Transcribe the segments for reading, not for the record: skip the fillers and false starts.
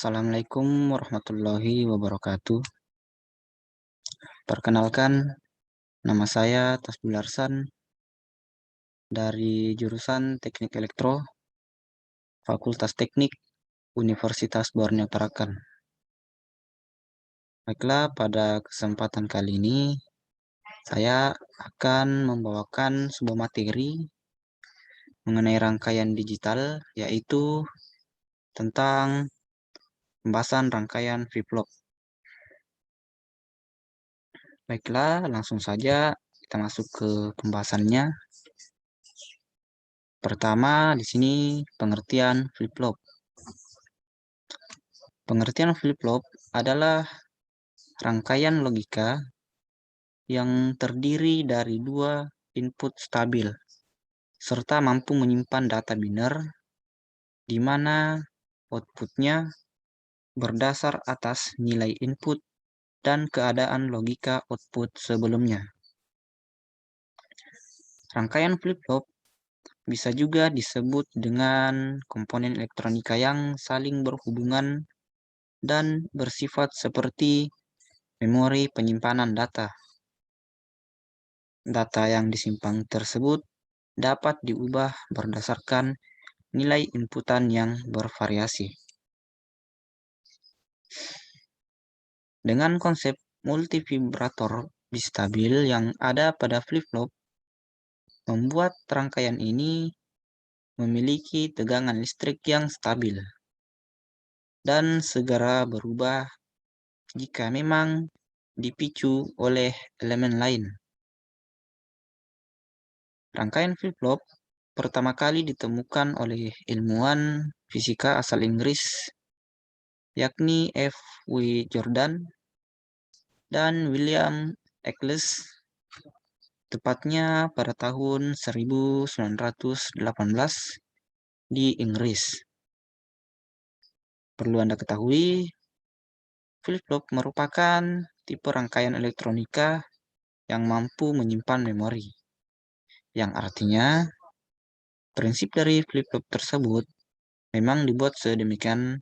Assalamualaikum warahmatullahi wabarakatuh. Perkenalkan, nama saya Tasbih Arsan dari jurusan Teknik Elektro, Fakultas Teknik, Universitas Borneo Tarakan. Baiklah, pada kesempatan kali ini saya akan membawakan sebuah materi mengenai rangkaian digital, yaitu tentang pembahasan rangkaian flip-flop. Baiklah, langsung saja kita masuk ke pembahasannya. Pertama, di sini pengertian flip-flop. Pengertian flip-flop adalah rangkaian logika yang terdiri dari dua input stabil, serta mampu menyimpan data biner, di mana outputnya berdasar atas nilai input dan keadaan logika output sebelumnya. Rangkaian flip-flop bisa juga disebut dengan komponen elektronika yang saling berhubungan dan bersifat seperti memori penyimpanan data. Data yang disimpan tersebut dapat diubah berdasarkan nilai inputan yang bervariasi. Dengan konsep multivibrator bistabil yang ada pada flip-flop, membuat rangkaian ini memiliki tegangan listrik yang stabil dan segera berubah jika memang dipicu oleh elemen lain. Rangkaian flip-flop pertama kali ditemukan oleh ilmuwan fisika asal Inggris, yakni F. W. Jordan dan William Eccles, tepatnya pada tahun 1918 di Inggris. Perlu Anda ketahui, flip-flop merupakan tipe rangkaian elektronika yang mampu menyimpan memori, yang artinya prinsip dari flip-flop tersebut memang dibuat sedemikian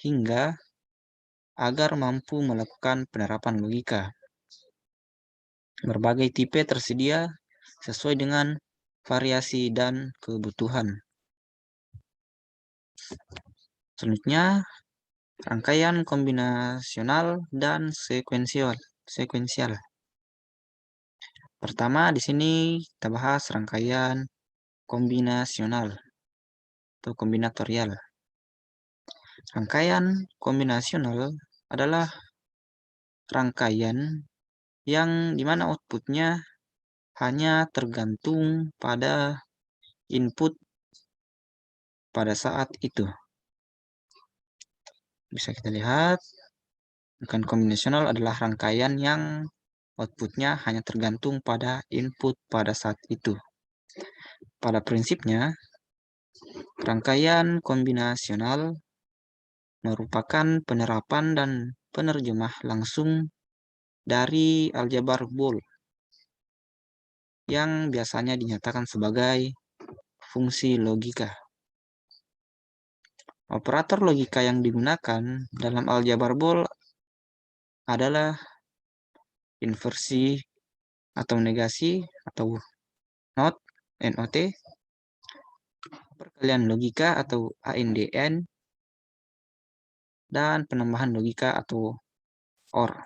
hingga agar mampu melakukan penerapan logika. Berbagai tipe tersedia sesuai dengan variasi dan kebutuhan. Selanjutnya, rangkaian kombinasional dan sekuensial. Pertama, di sini kita bahas rangkaian kombinasional atau kombinatorial. Rangkaian kombinasional adalah rangkaian yang dimana outputnya hanya tergantung pada input pada saat itu. Bisa kita lihat, rangkaian kombinasional adalah rangkaian yang outputnya hanya tergantung pada input pada saat itu. Pada prinsipnya, rangkaian kombinasional merupakan penerapan dan penerjemah langsung dari aljabar Boole yang biasanya dinyatakan sebagai fungsi logika. Operator logika yang digunakan dalam aljabar Boole adalah inversi atau negasi atau NOT, perkalian logika atau ANDN, dan penambahan logika atau OR.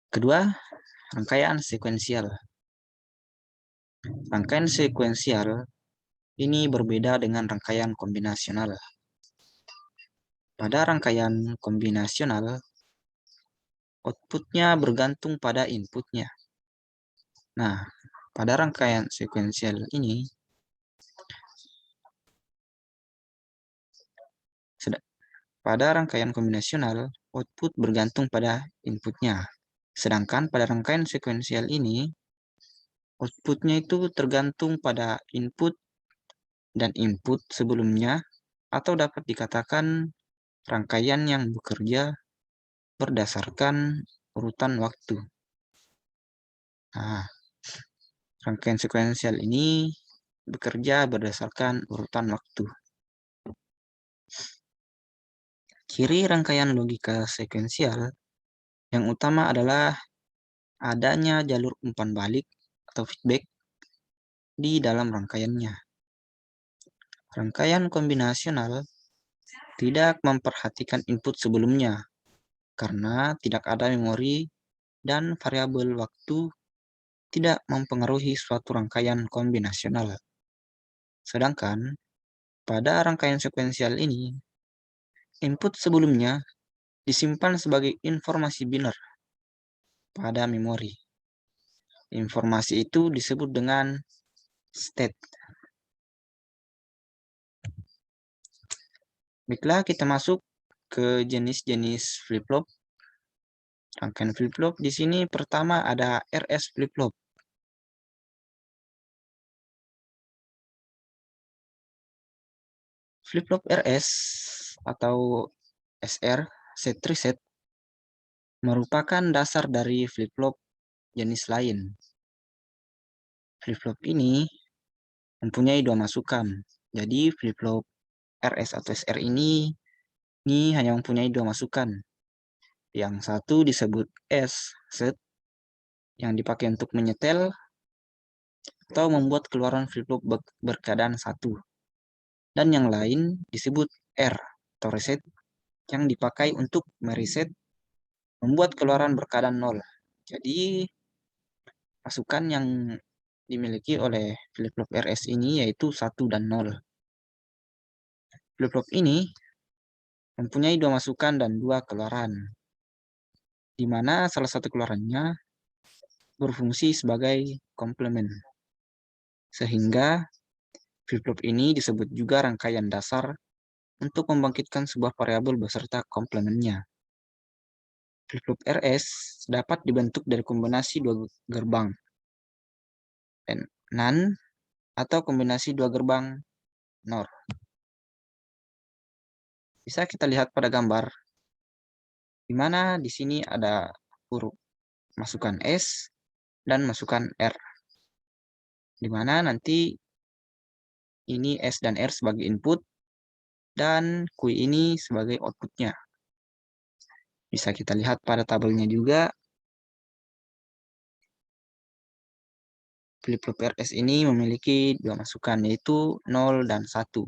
Kedua, rangkaian sekuensial. Rangkaian sekuensial ini berbeda dengan rangkaian kombinasional. Pada rangkaian kombinasional, outputnya bergantung pada inputnya. Nah, pada rangkaian sekuensial ini, pada rangkaian kombinasional, output bergantung pada inputnya. Sedangkan pada rangkaian sekuensial ini, outputnya itu tergantung pada input dan input sebelumnya, atau dapat dikatakan rangkaian yang bekerja berdasarkan urutan waktu. Nah, rangkaian sekuensial ini bekerja berdasarkan urutan waktu. Ciri rangkaian logika sekuensial yang utama adalah adanya jalur umpan balik atau feedback di dalam rangkaiannya. Rangkaian kombinasional tidak memperhatikan input sebelumnya karena tidak ada memori dan variabel waktu tidak mempengaruhi suatu rangkaian kombinasional. Sedangkan pada rangkaian sekuensial ini, input sebelumnya disimpan sebagai informasi biner pada memori. Informasi itu disebut dengan state. Baiklah, kita masuk ke jenis-jenis flip-flop. Rangkaian flip-flop di sini pertama ada RS flip-flop. Flip-flop RS atau SR, set reset, merupakan dasar dari flip-flop jenis lain. Flip-flop ini mempunyai dua masukan. Jadi flip-flop RS atau SR ini hanya mempunyai dua masukan. Yang satu disebut S, set, yang dipakai untuk menyetel atau membuat keluaran flip-flop berkeadaan satu. Dan yang lain disebut R, atau reset, yang dipakai untuk mereset membuat keluaran berkeadaan nol. Jadi masukan yang dimiliki oleh flip-flop RS ini yaitu 1 dan 0. Flip-flop ini mempunyai dua masukan dan dua keluaran, di mana salah satu keluarannya berfungsi sebagai komplement. Sehingga flip-flop ini disebut juga rangkaian dasar untuk membangkitkan sebuah variabel beserta komplementnya. Flip-flop RS dapat dibentuk dari kombinasi dua gerbang, NAND, atau kombinasi dua gerbang NOR. Bisa kita lihat pada gambar, di mana di sini ada huruf masukan S dan masukan R, di mana nanti ini S dan R sebagai input, dan Q ini sebagai outputnya. Bisa kita lihat pada tabelnya juga, flip-flop RS ini memiliki dua masukan, yaitu 0 dan 1.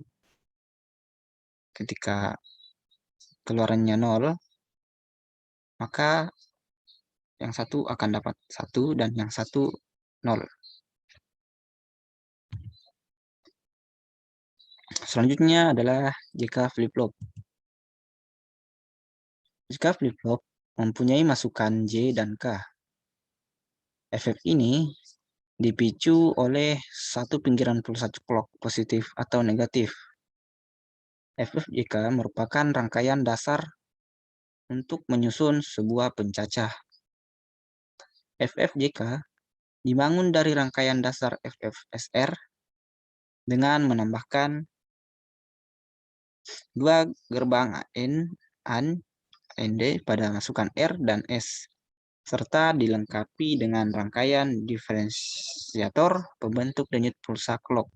Ketika keluarannya 0, maka yang satu akan dapat 1 dan yang satu 0. Selanjutnya adalah JK flip-flop. JK flip-flop mempunyai masukan J dan K. Efek ini dipicu oleh satu pinggiran pulsa clock positif atau negatif. FFJK merupakan rangkaian dasar untuk menyusun sebuah pencacah. FFJK dibangun dari rangkaian dasar FFSR dengan menambahkan dua gerbang AND pada masukan R dan S, serta dilengkapi dengan rangkaian diferensiator pembentuk denyut pulsa clock.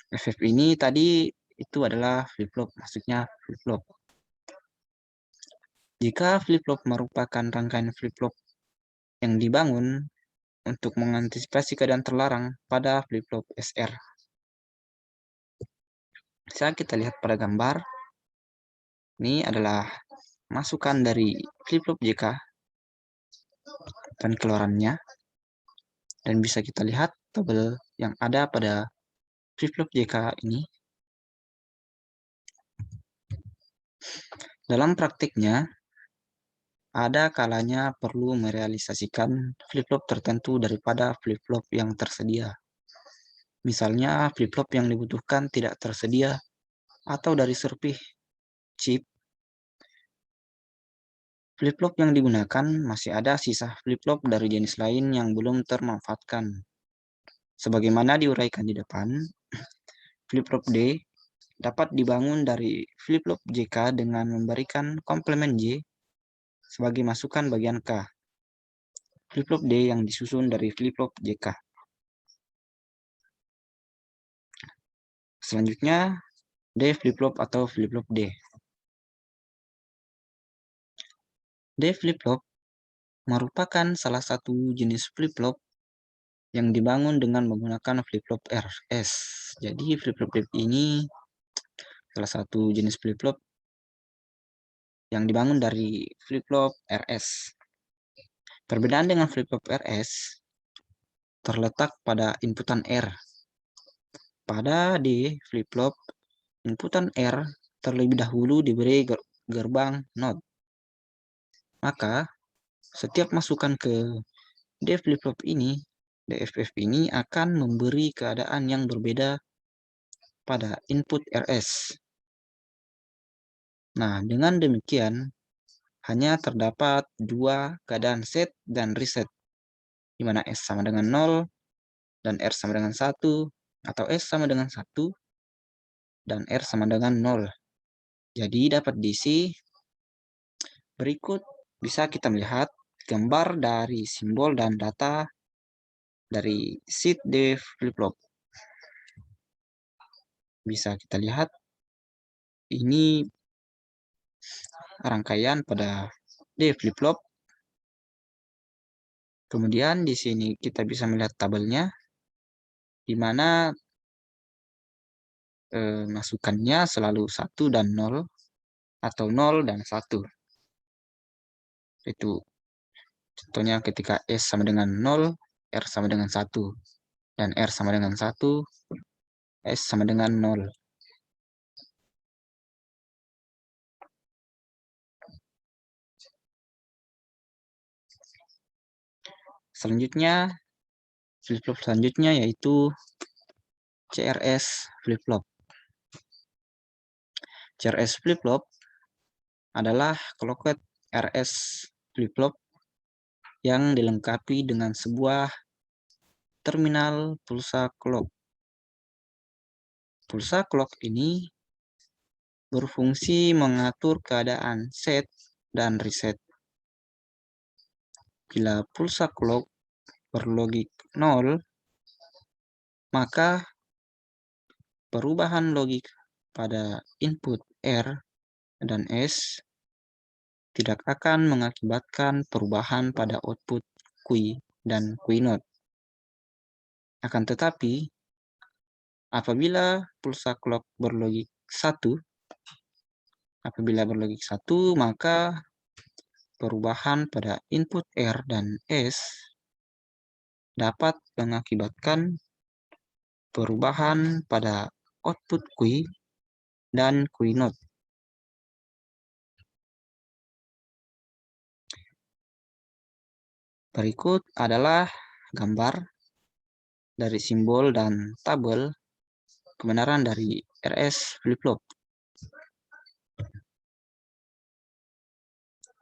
FF ini tadi itu adalah flip-flop, maksudnya flip-flop. Jika flip-flop merupakan rangkaian flip-flop yang dibangun untuk mengantisipasi keadaan terlarang pada flip-flop SR. Bisa kita lihat pada gambar, ini adalah masukan dari flip-flop JK dan keluarannya, dan bisa kita lihat tabel yang ada pada flip-flop JK ini. Dalam praktiknya, ada kalanya perlu merealisasikan flip-flop tertentu daripada flip-flop yang tersedia. Misalnya flip-flop yang dibutuhkan tidak tersedia atau dari serpih chip. Flip-flop yang digunakan masih ada sisa flip-flop dari jenis lain yang belum termanfaatkan. Sebagaimana diuraikan di depan, flip-flop D dapat dibangun dari flip-flop JK dengan memberikan komplement J sebagai masukan bagian K. Flip-flop D yang disusun dari flip-flop JK. Selanjutnya, D flip-flop atau flip-flop D. D flip-flop merupakan salah satu jenis flip-flop yang dibangun dengan menggunakan flip-flop RS. Jadi flip-flop ini salah satu jenis flip-flop yang dibangun dari flip-flop RS. Perbedaan dengan flip-flop RS terletak pada inputan R. Pada D flip-flop, inputan R terlebih dahulu diberi gerbang NOT. Maka, setiap masukan ke D flip-flop ini, DFF ini akan memberi keadaan yang berbeda pada input RS. Nah, dengan demikian, hanya terdapat dua keadaan set dan reset, di mana S sama dengan 0 dan R sama dengan 1, atau S sama dengan 1 dan R sama dengan 0. Jadi dapat diisi berikut bisa kita melihat gambar dari simbol dan data dari seed D flip-flop. Bisa kita lihat ini rangkaian pada D flip-flop. Kemudian di sini kita bisa melihat tabelnya, di mana masukannya selalu 1 dan 0 atau 0 dan 1. Itu contohnya ketika S sama dengan 0, R sama dengan 1, dan R sama dengan 1, S sama dengan 0. Selanjutnya, flip-flop selanjutnya yaitu CRS flip-flop. CRS flip-flop adalah clocked RS flip-flop yang dilengkapi dengan sebuah terminal pulsa clock. Pulsa clock ini berfungsi mengatur keadaan set dan reset. Bila pulsa clock berlogik 0, maka perubahan logik pada input R dan S tidak akan mengakibatkan perubahan pada output Q dan Q0. Akan tetapi, apabila pulsa clock berlogik 1, maka perubahan pada input R dan S dapat mengakibatkan perubahan pada output Q dan Q0. Berikut adalah gambar dari simbol dan tabel kebenaran dari RS flip-flop.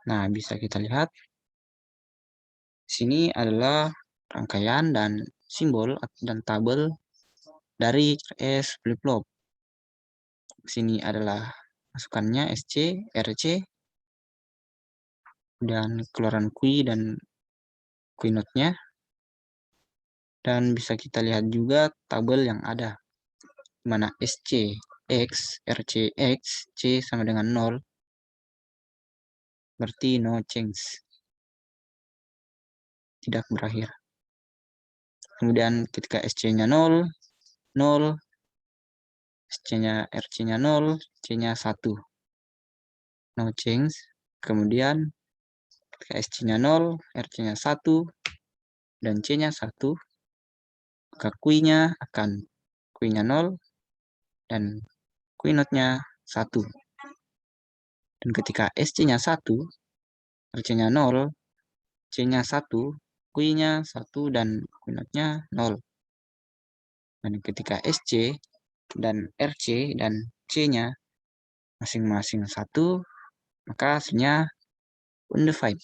Nah, bisa kita lihat di sini adalah rangkaian dan simbol dan tabel dari RS flip-flop. Di sini adalah masukannya SC, RC, dan keluaran Q dan Q0-nya. Dan bisa kita lihat juga tabel yang ada, di mana SC X, RC X, C sama dengan 0, berarti no change, tidak berakhir. Kemudian ketika SC-nya 0, 0, SC-nya, RC-nya 0, C-nya 1, no change. Kemudian ketika SC-nya 0, RC-nya 1, dan C-nya 1, maka Q-nya akan Q-nya 0, dan Q0-nya 1. Dan ketika SC-nya 1, RC-nya 0, C-nya 1, Q-nya 1, dan Q0-nya 0. Dan ketika SC dan RC dan C-nya masing-masing 1, maka hasilnya undefined.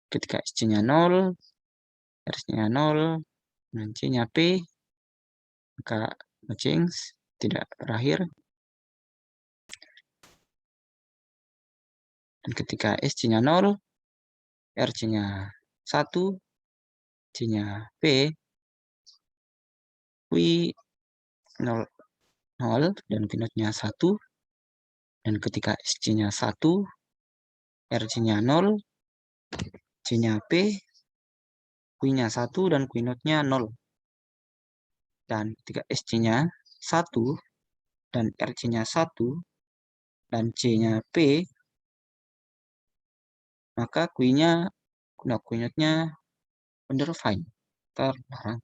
Ketika SC-nya 0, RC-nya 0, dan C-nya P, maka no change, tidak berakhir. Dan ketika SC-nya 0, RC-nya 1, C-nya P, Q 0, 0 dan Q naught-nya 1. Dan ketika SC-nya 1, RC-nya 0, C-nya P, Q-nya 1 dan Q naught-nya 0. Dan ketika SC-nya 1 dan RC-nya 1 dan C-nya P, maka Q-nya Q naught-nya undefined, terlarang.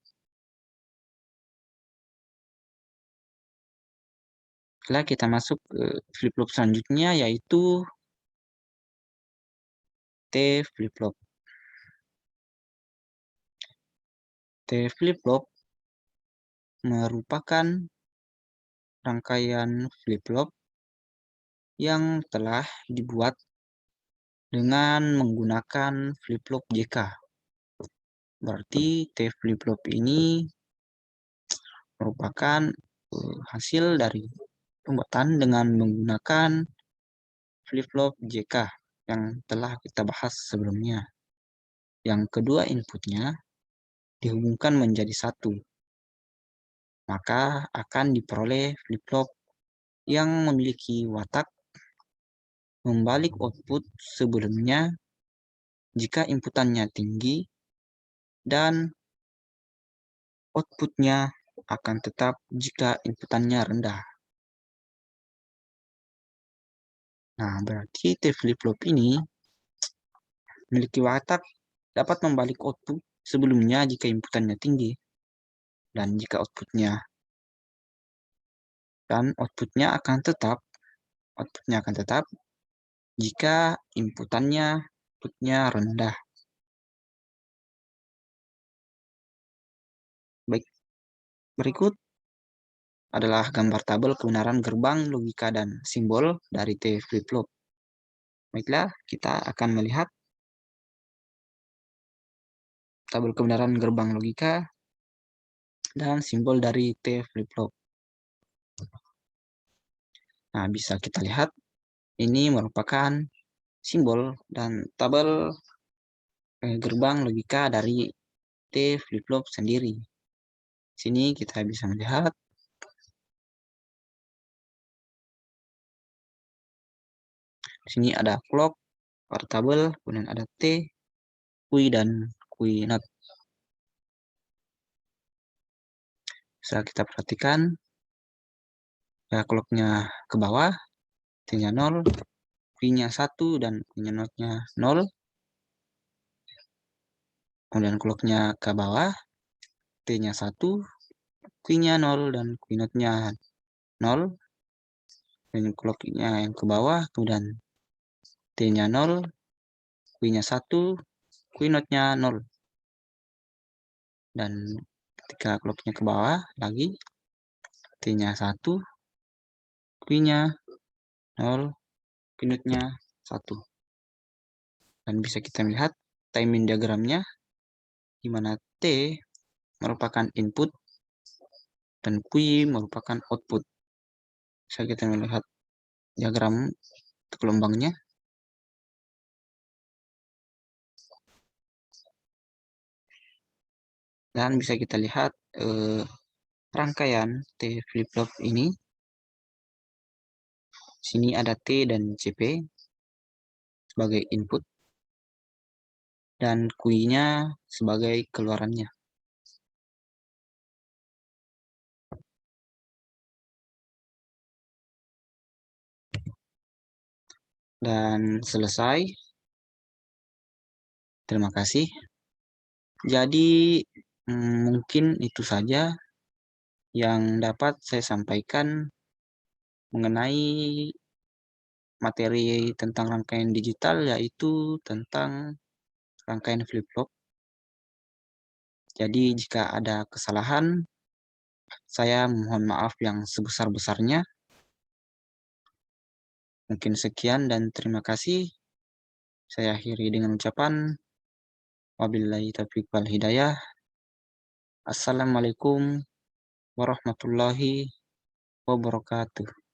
Setelah kita masuk ke flip-flop selanjutnya, yaitu T flip-flop. T flip-flop merupakan rangkaian flip-flop yang telah dibuat dengan menggunakan flip-flop JK. Berarti T flip-flop ini merupakan hasil dari pembuatan dengan menggunakan flip-flop JK yang telah kita bahas sebelumnya. Yang kedua inputnya dihubungkan menjadi satu, maka akan diperoleh flip-flop yang memiliki watak membalik output sebelumnya jika inputannya tinggi dan outputnya akan tetap jika inputannya rendah. Nah, berarti T flip-flop ini memiliki watak dapat membalik output sebelumnya jika inputannya tinggi dan jika outputnya akan tetap jika outputnya rendah. Baik, berikut adalah gambar tabel kebenaran gerbang logika dan simbol dari T flip-flop. Baiklah, kita akan melihat tabel kebenaran gerbang logika dan simbol dari T flip-flop. Nah, bisa kita lihat ini merupakan simbol dan tabel gerbang logika dari T flip-flop sendiri. Sini kita bisa melihat sini ada clock, pada tabel, kemudian ada T, Q dan Q naught. Bisa kita perhatikan ya, clocknya ke bawah, T-nya 0, Q-nya 1 dan Q naught-nya 0. Kemudian clocknya ke bawah, T-nya 1, Q-nya 0 dan Q naught-nya 0. Dan clocknya yang ke bawah, kemudian T-nya 0, Q-nya 1, Q naught-nya 0. Dan ketika clocknya ke bawah lagi, T-nya 1, Q-nya 0, Q naught-nya 1. Dan bisa kita melihat timing diagramnya, di mana T merupakan input dan Q merupakan output. Bisa kita melihat diagram gelombangnya. Dan bisa kita lihat rangkaian T flip-flop ini. Sini ada T dan CP sebagai input dan Q-nya sebagai keluarannya. Dan selesai. Terima kasih. Jadi mungkin itu saja yang dapat saya sampaikan mengenai materi tentang rangkaian digital, yaitu tentang rangkaian flip-flop. Jadi jika ada kesalahan, saya mohon maaf yang sebesar-besarnya. Mungkin sekian dan terima kasih. Saya akhiri dengan ucapan wabillahi taufiq wal hidayah. Assalamualaikum warahmatullahi wabarakatuh.